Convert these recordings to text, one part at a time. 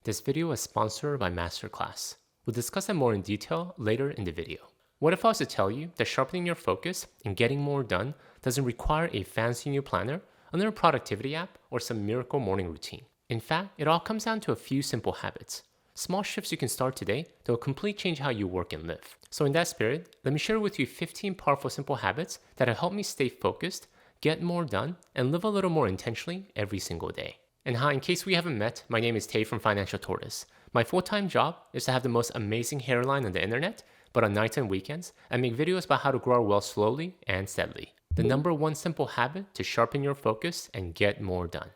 This video is sponsored by MasterClass. We'll discuss it more in detail later in the video. What if I was to tell you that sharpening your focus and getting more done doesn't require a fancy new planner, another productivity app, or some miracle morning routine? In fact, it all comes down to a few simple habits. Small shifts you can start today that will completely change how you work and live. So in that spirit, let me share with you 15 powerful simple habits that have helped me stay focused, get more done, and live a little more intentionally every single day. And hi, in case we haven't met, my name is Tay from Financial Tortoise. My full-time job is to have the most amazing hairline on the internet, but on nights and weekends, I make videos about how to grow our wealth slowly and steadily. The number one simple habit to sharpen your focus and get more done.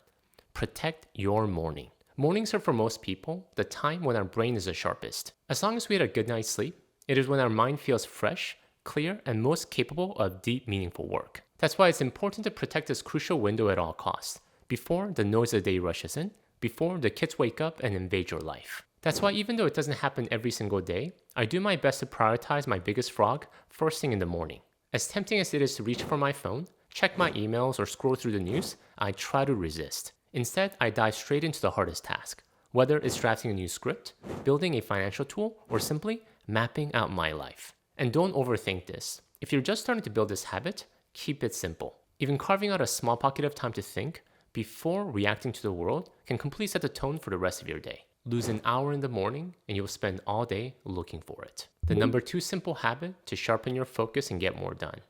Protect your morning. Mornings are for most people the time when our brain is the sharpest. As long as we had a good night's sleep, it is when our mind feels fresh, clear, and most capable of deep, meaningful work. That's why it's important to protect this crucial window at all costs, before the noise of the day rushes in, before the kids wake up and invade your life. That's why even though it doesn't happen every single day, I do my best to prioritize my biggest frog first thing in the morning. As tempting as it is to reach for my phone, check my emails, or scroll through the news, I try to resist. Instead, I dive straight into the hardest task, whether it's drafting a new script, building a financial tool, or simply mapping out my life. And don't overthink this. If you're just starting to build this habit, keep it simple. Even carving out a small pocket of time to think before reacting to the world can completely set the tone for the rest of your day. Lose an hour in the morning and you'll spend all day looking for it. The number two simple habit to sharpen your focus and get more done.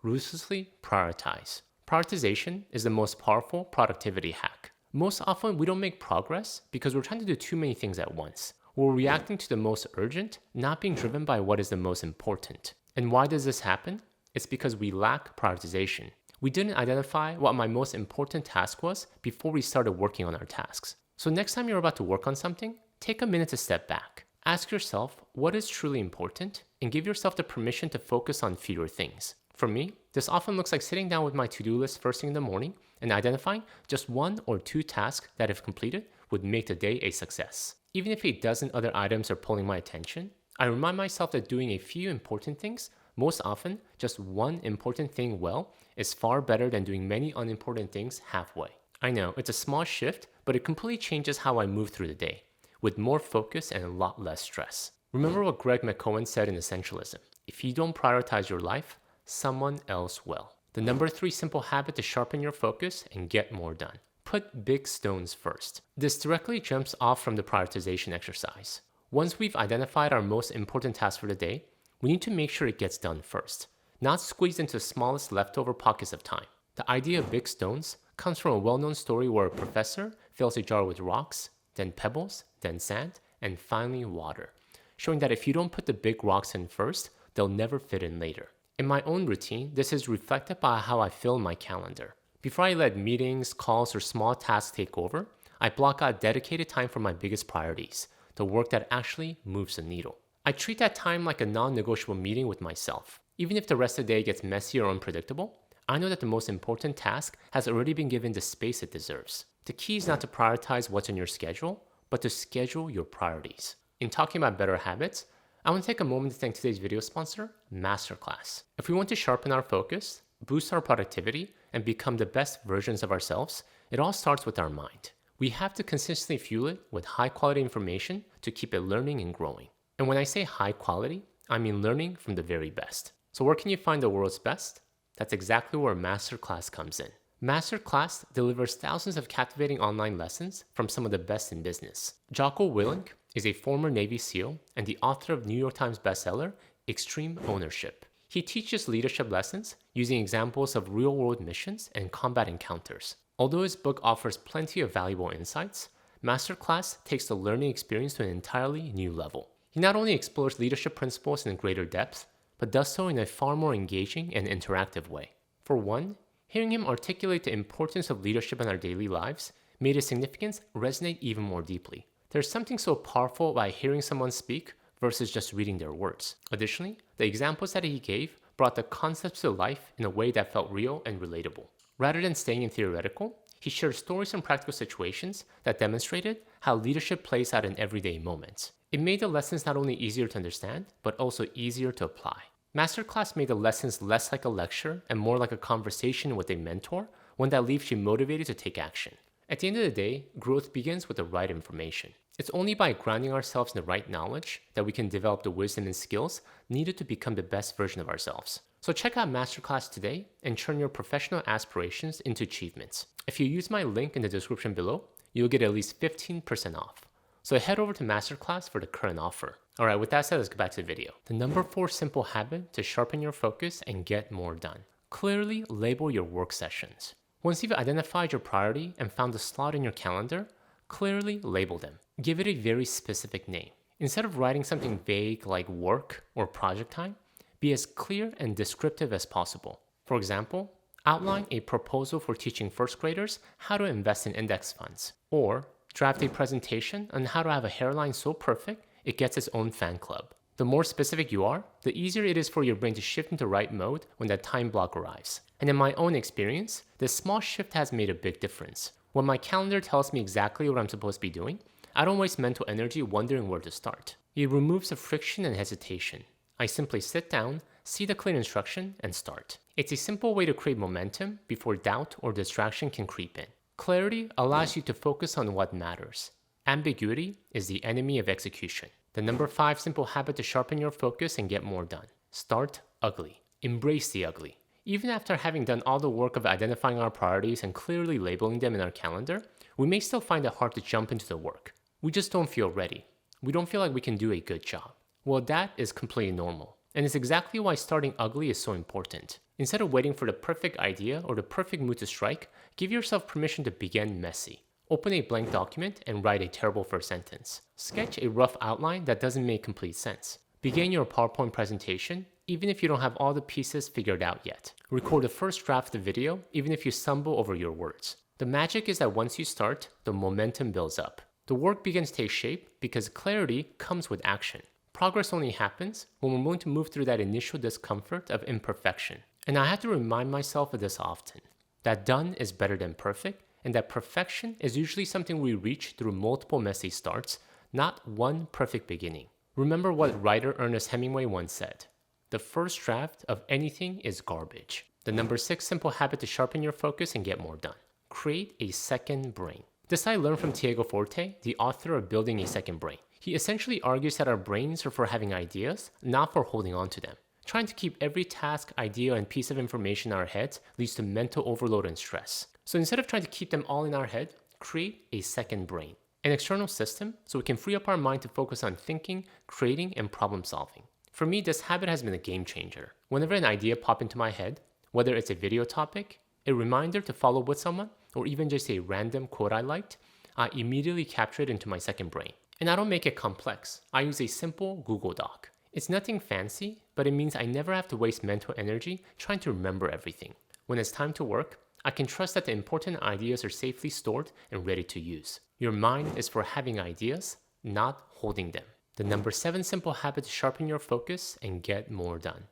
Ruthlessly prioritize. Prioritization is the most powerful productivity hack. Most often, we don't make progress because we're trying to do too many things at once. We're reacting to the most urgent, not being driven by what is the most important. And why does this happen? It's because we lack prioritization. We didn't identify what my most important task was before we started working on our tasks. So next time you're about to work on something, take a minute to step back. Ask yourself what is truly important and give yourself the permission to focus on fewer things. For me, this often looks like sitting down with my to-do list first thing in the morning and identifying just one or two tasks that, if completed, would make the day a success. Even if a dozen other items are pulling my attention, I remind myself that doing a few important things, most often just one important thing well, is far better than doing many unimportant things halfway. I know, it's a small shift, but it completely changes how I move through the day, with more focus and a lot less stress. Remember what Greg McKeown said in Essentialism: if you don't prioritize your life, someone else will. The number three simple habit to sharpen your focus and get more done. Put big stones first. This directly jumps off from the prioritization exercise. Once we've identified our most important task for the day, we need to make sure it gets done first, not squeezed into the smallest leftover pockets of time. The idea of big stones comes from a well-known story where a professor fills a jar with rocks, then pebbles, then sand, and finally water, showing that if you don't put the big rocks in first, they'll never fit in later. In my own routine, this is reflected by how I fill my calendar. Before I let meetings, calls, or small tasks take over, I block out dedicated time for my biggest priorities, the work that actually moves the needle. I treat that time like a non-negotiable meeting with myself. Even if the rest of the day gets messy or unpredictable, I know that the most important task has already been given the space it deserves. The key is not to prioritize what's on your schedule, but to schedule your priorities. In talking about better habits, I want to take a moment to thank today's video sponsor, MasterClass. If we want to sharpen our focus, boost our productivity, and become the best versions of ourselves, it all starts with our mind. We have to consistently fuel it with high-quality information to keep it learning and growing. And when I say high quality, I mean learning from the very best. So where can you find the world's best? That's exactly where MasterClass comes in. MasterClass delivers thousands of captivating online lessons from some of the best in business. Jocko Willink is a former Navy SEAL and the author of New York Times bestseller, Extreme Ownership. He teaches leadership lessons using examples of real-world missions and combat encounters. Although his book offers plenty of valuable insights, MasterClass takes the learning experience to an entirely new level. He not only explores leadership principles in greater depth, but does so in a far more engaging and interactive way. For one, hearing him articulate the importance of leadership in our daily lives made its significance resonate even more deeply. There's something so powerful by hearing someone speak versus just reading their words. Additionally, the examples that he gave brought the concepts to life in a way that felt real and relatable. Rather than staying in theoretical, he shared stories and practical situations that demonstrated how leadership plays out in everyday moments. It made the lessons not only easier to understand, but also easier to apply. MasterClass made the lessons less like a lecture and more like a conversation with a mentor, one that leaves you motivated to take action. At the end of the day, growth begins with the right information. It's only by grounding ourselves in the right knowledge that we can develop the wisdom and skills needed to become the best version of ourselves. So check out MasterClass today and turn your professional aspirations into achievements. If you use my link in the description below, you'll get at least 15% off. So head over to MasterClass for the current offer. Alright, with that said, let's go back to the video. The number 4 simple habit to sharpen your focus and get more done. Clearly label your work sessions. Once you've identified your priority and found a slot in your calendar, clearly label them. Give it a very specific name. Instead of writing something vague like work or project time, be as clear and descriptive as possible. For example, outline a proposal for teaching first graders how to invest in index funds, or draft a presentation on how to have a hairline so perfect it gets its own fan club. The more specific you are, the easier it is for your brain to shift into right mode when that time block arrives. And in my own experience, this small shift has made a big difference. When my calendar tells me exactly what I'm supposed to be doing, I don't waste mental energy wondering where to start. It removes the friction and hesitation. I simply sit down, see the clear instruction, and start. It's a simple way to create momentum before doubt or distraction can creep in. Clarity allows you to focus on what matters. Ambiguity is the enemy of execution. The number 5 simple habit to sharpen your focus and get more done. Start ugly. Embrace the ugly. Even after having done all the work of identifying our priorities and clearly labeling them in our calendar, we may still find it hard to jump into the work. We just don't feel ready. We don't feel like we can do a good job. Well, that is completely normal. And it's exactly why starting ugly is so important. Instead of waiting for the perfect idea or the perfect mood to strike, give yourself permission to begin messy. Open a blank document and write a terrible first sentence. Sketch a rough outline that doesn't make complete sense. Begin your PowerPoint presentation, even if you don't have all the pieces figured out yet. Record the first draft of the video, even if you stumble over your words. The magic is that once you start, the momentum builds up. The work begins to take shape because clarity comes with action. Progress only happens when we're willing to move through that initial discomfort of imperfection. And I have to remind myself of this often, that done is better than perfect, and that perfection is usually something we reach through multiple messy starts, not one perfect beginning. Remember what writer Ernest Hemingway once said, "The first draft of anything is garbage." The number 6 simple habit to sharpen your focus and get more done. Create a second brain. This I learned from Tiago Forte, the author of Building a Second Brain. He essentially argues that our brains are for having ideas, not for holding on to them. Trying to keep every task, idea, and piece of information in our heads leads to mental overload and stress. So instead of trying to keep them all in our head, create a second brain, an external system so we can free up our mind to focus on thinking, creating, and problem solving. For me, this habit has been a game changer. Whenever an idea pops into my head, whether it's a video topic, a reminder to follow with someone, or even just a random quote I liked, I immediately capture it into my second brain. And I don't make it complex. I use a simple Google Doc. It's nothing fancy, but it means I never have to waste mental energy trying to remember everything. When it's time to work, I can trust that the important ideas are safely stored and ready to use. Your mind is for having ideas, not holding them. The number 7 simple habit to sharpen your focus and get more done.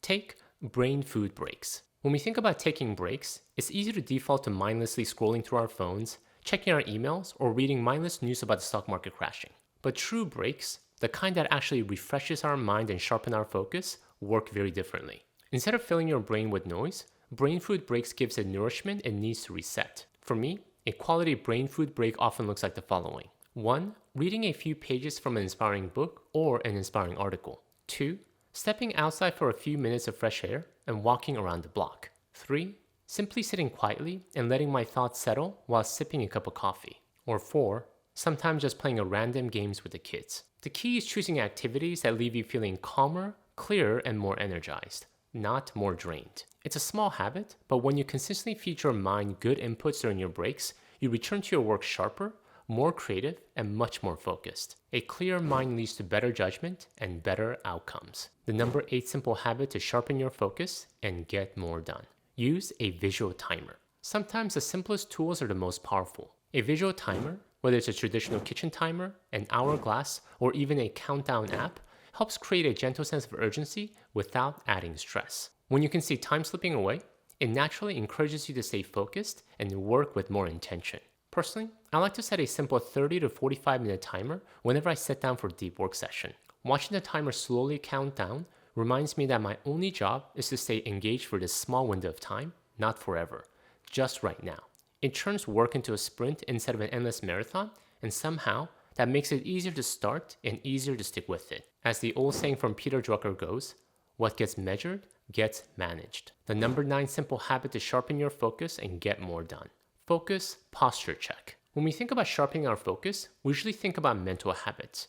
Take brain food breaks. When we think about taking breaks, it's easy to default to mindlessly scrolling through our phones, checking our emails, or reading mindless news about the stock market crashing. But true breaks, the kind that actually refreshes our mind and sharpen our focus, work very differently. Instead of filling your brain with noise, brain food breaks gives it nourishment it needs to reset. For me, a quality brain food break often looks like the following. 1. Reading a few pages from an inspiring book or an inspiring article. 2. Stepping outside for a few minutes of fresh air and walking around the block. 3. Simply sitting quietly and letting my thoughts settle while sipping a cup of coffee. Or 4. Sometimes just playing a random games with the kids. The key is choosing activities that leave you feeling calmer, clearer, and more energized, not more drained. It's a small habit, but when you consistently feed your mind good inputs during your breaks, you return to your work sharper, more creative, and much more focused. A clear mind leads to better judgment and better outcomes. The number 8 simple habit to sharpen your focus and get more done. Use a visual timer. Sometimes the simplest tools are the most powerful. A visual timer, whether it's a traditional kitchen timer, an hourglass, or even a countdown app, helps create a gentle sense of urgency without adding stress. When you can see time slipping away, it naturally encourages you to stay focused and work with more intention. Personally, I like to set a simple 30 to 45 minute timer whenever I sit down for a deep work session. Watching the timer slowly count down reminds me that my only job is to stay engaged for this small window of time, not forever, just right now. It turns work into a sprint instead of an endless marathon, and somehow that makes it easier to start and easier to stick with it. As the old saying from Peter Drucker goes, what gets measured gets managed. The number 9 simple habit to sharpen your focus and get more done. Focus posture check. When we think about sharpening our focus, we usually think about mental habits.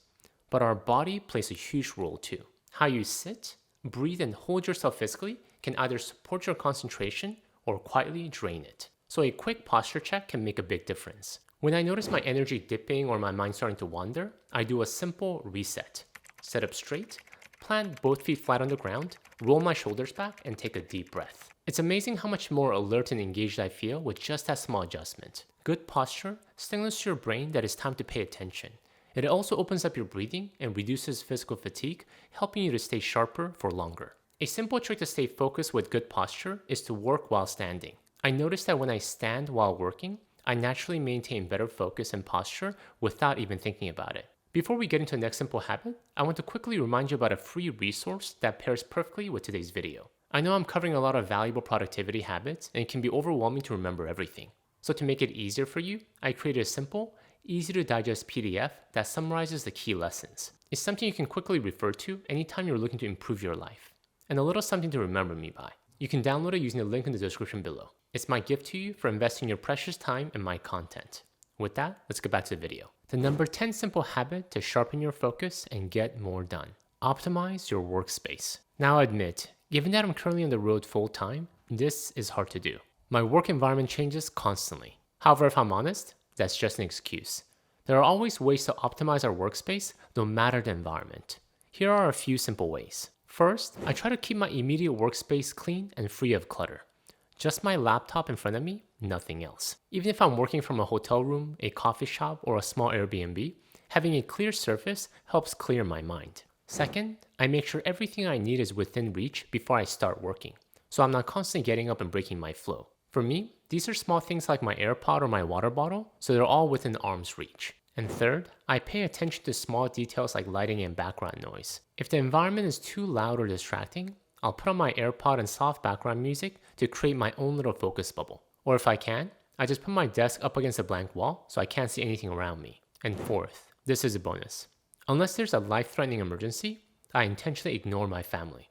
But our body plays a huge role too. How you sit, breathe, and hold yourself physically can either support your concentration or quietly drain it. So a quick posture check can make a big difference. When I notice my energy dipping or my mind starting to wander, I do a simple reset. Sit up straight, plant both feet flat on the ground, roll my shoulders back, and take a deep breath. It's amazing how much more alert and engaged I feel with just that small adjustment. Good posture signals to your brain that it's time to pay attention. It also opens up your breathing and reduces physical fatigue, helping you to stay sharper for longer. A simple trick to stay focused with good posture is to work while standing. I noticed that when I stand while working, I naturally maintain better focus and posture without even thinking about it. Before we get into the next simple habit, I want to quickly remind you about a free resource that pairs perfectly with today's video. I know I'm covering a lot of valuable productivity habits and it can be overwhelming to remember everything. So to make it easier for you, I created a simple, easy to digest PDF that summarizes the key lessons. It's something you can quickly refer to anytime you're looking to improve your life. And a little something to remember me by. You can download it using the link in the description below. It's my gift to you for investing your precious time in my content. With that, let's get back to the video. The number 10 simple habit to sharpen your focus and get more done. Optimize your workspace. Now admit, given that I'm currently on the road full time, this is hard to do. My work environment changes constantly. However, if I'm honest, that's just an excuse. There are always ways to optimize our workspace no matter the environment. Here are a few simple ways. First, I try to keep my immediate workspace clean and free of clutter. Just my laptop in front of me, nothing else. Even if I'm working from a hotel room, a coffee shop, or a small Airbnb, having a clear surface helps clear my mind. Second, I make sure everything I need is within reach before I start working, so I'm not constantly getting up and breaking my flow. For me, these are small things like my AirPod or my water bottle, so they're all within arm's reach. And third, I pay attention to small details like lighting and background noise. If the environment is too loud or distracting, I'll put on my AirPod and soft background music to create my own little focus bubble. Or if I can, I just put my desk up against a blank wall so I can't see anything around me. And fourth, this is a bonus. Unless there's a life-threatening emergency, I intentionally ignore my family,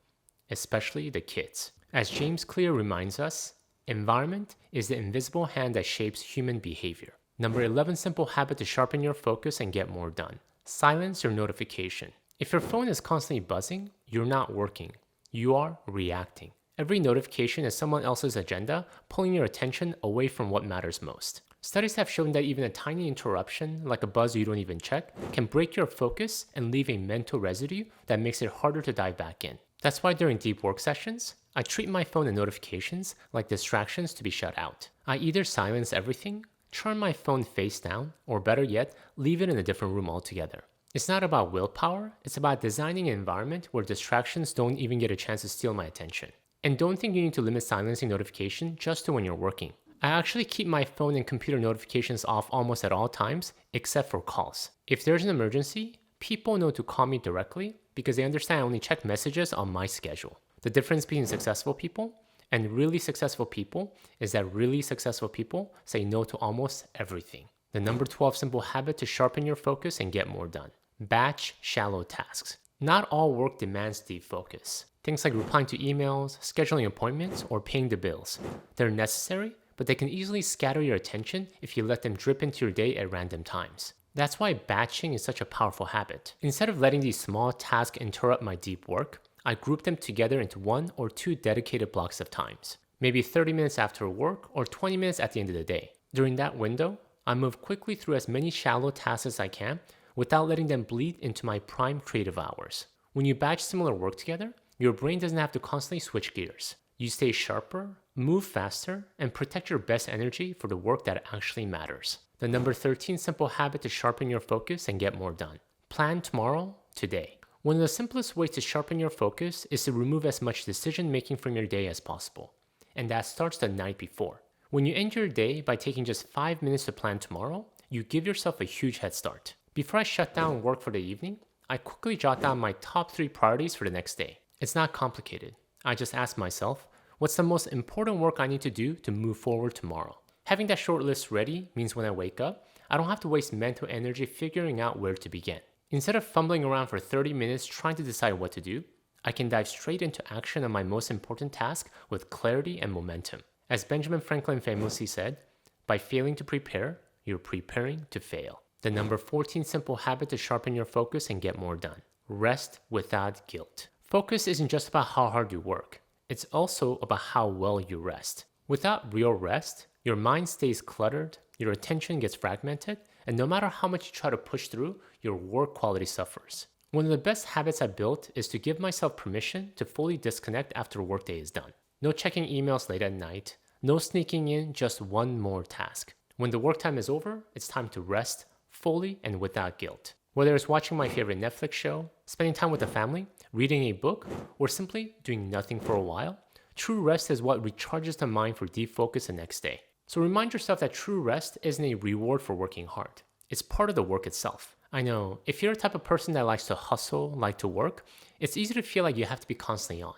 especially the kids. As James Clear reminds us, environment is the invisible hand that shapes human behavior. Number 11 simple habit to sharpen your focus and get more done. Silence your notification. If your phone is constantly buzzing, you're not working. You are reacting. Every notification is someone else's agenda, pulling your attention away from what matters most. Studies have shown that even a tiny interruption, like a buzz you don't even check, can break your focus and leave a mental residue that makes it harder to dive back in. That's why during deep work sessions, I treat my phone and notifications like distractions to be shut out. I either silence everything, turn my phone face down, or better yet, leave it in a different room altogether. It's not about willpower, it's about designing an environment where distractions don't even get a chance to steal my attention. And don't think you need to limit silencing notification just to when you're working. I actually keep my phone and computer notifications off almost at all times, except for calls. If there's an emergency, people know to call me directly because they understand I only check messages on my schedule. The difference between successful people and really successful people is that really successful people say no to almost everything. The number 12 simple habit to sharpen your focus and get more done. Batch shallow tasks. Not all work demands deep focus. Things like replying to emails, scheduling appointments, or paying the bills. They're necessary, but they can easily scatter your attention if you let them drip into your day at random times. That's why batching is such a powerful habit. Instead of letting these small tasks interrupt my deep work, I group them together into 1 or 2 dedicated blocks of times. Maybe 30 minutes after work or 20 minutes at the end of the day. During that window, I move quickly through as many shallow tasks as I can without letting them bleed into my prime creative hours. When you batch similar work together, your brain doesn't have to constantly switch gears. You stay sharper, move faster, and protect your best energy for the work that actually matters. The number 13 simple habit to sharpen your focus and get more done. Plan tomorrow, today. One of the simplest ways to sharpen your focus is to remove as much decision making from your day as possible. And that starts the night before. When you end your day by taking just 5 minutes to plan tomorrow, you give yourself a huge head start. Before I shut down work for the evening, I quickly jot down my top 3 priorities for the next day. It's not complicated. I just ask myself, what's the most important work I need to do to move forward tomorrow? Having that short list ready means when I wake up, I don't have to waste mental energy figuring out where to begin. Instead of fumbling around for 30 minutes trying to decide what to do, I can dive straight into action on my most important task with clarity and momentum. As Benjamin Franklin famously said, by failing to prepare, you're preparing to fail. The number 14 simple habit to sharpen your focus and get more done. Rest without guilt. Focus isn't just about how hard you work. It's also about how well you rest. Without real rest, your mind stays cluttered, your attention gets fragmented, and no matter how much you try to push through, your work quality suffers. One of the best habits I built is to give myself permission to fully disconnect after a workday is done. No checking emails late at night, no sneaking in just one more task. When the work time is over, it's time to rest fully and without guilt. Whether it's watching my favorite Netflix show, spending time with the family, reading a book, or simply doing nothing for a while, true rest is what recharges the mind for deep focus the next day. So remind yourself that true rest isn't a reward for working hard. It's part of the work itself. I know, if you're the type of person that likes to hustle, like to work, it's easy to feel like you have to be constantly on.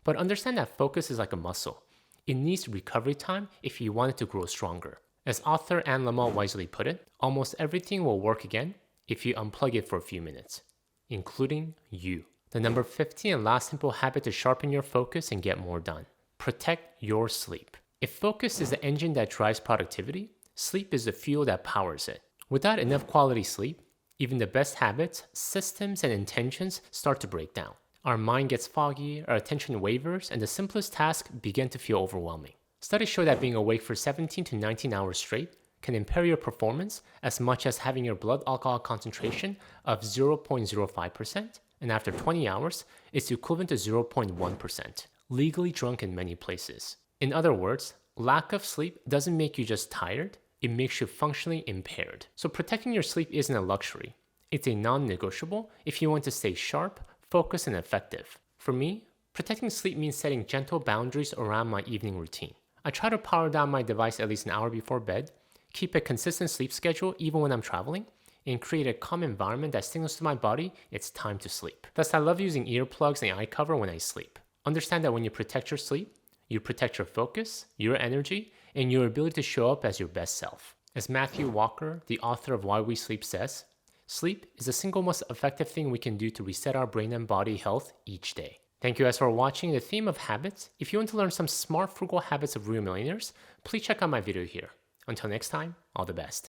But understand that focus is like a muscle. It needs recovery time if you want it to grow stronger. As author Anne Lamott wisely put it, almost everything will work again if you unplug it for a few minutes, including you. The number 15 and last simple habit to sharpen your focus and get more done. Protect your sleep. If focus is the engine that drives productivity, sleep is the fuel that powers it. Without enough quality sleep, even the best habits, systems, and intentions start to break down. Our mind gets foggy, our attention wavers, and the simplest tasks begin to feel overwhelming. Studies show that being awake for 17 to 19 hours straight can impair your performance as much as having your blood alcohol concentration of 0.05%, and after 20 hours, it's equivalent to 0.1%, legally drunk in many places. In other words, lack of sleep doesn't make you just tired, it makes you functionally impaired. So protecting your sleep isn't a luxury. It's a non-negotiable if you want to stay sharp, focused, and effective. For me, protecting sleep means setting gentle boundaries around my evening routine. I try to power down my device at least an hour before bed, keep a consistent sleep schedule even when I'm traveling, and create a calm environment that signals to my body it's time to sleep. Thus, I love using earplugs and eye cover when I sleep. Understand that when you protect your sleep, you protect your focus, your energy, and your ability to show up as your best self. As Matthew Walker, the author of Why We Sleep, says, sleep is the single most effective thing we can do to reset our brain and body health each day. Thank you guys for watching the theme of habits. If you want to learn some smart frugal habits of real millionaires, please check out my video here. Until next time, all the best.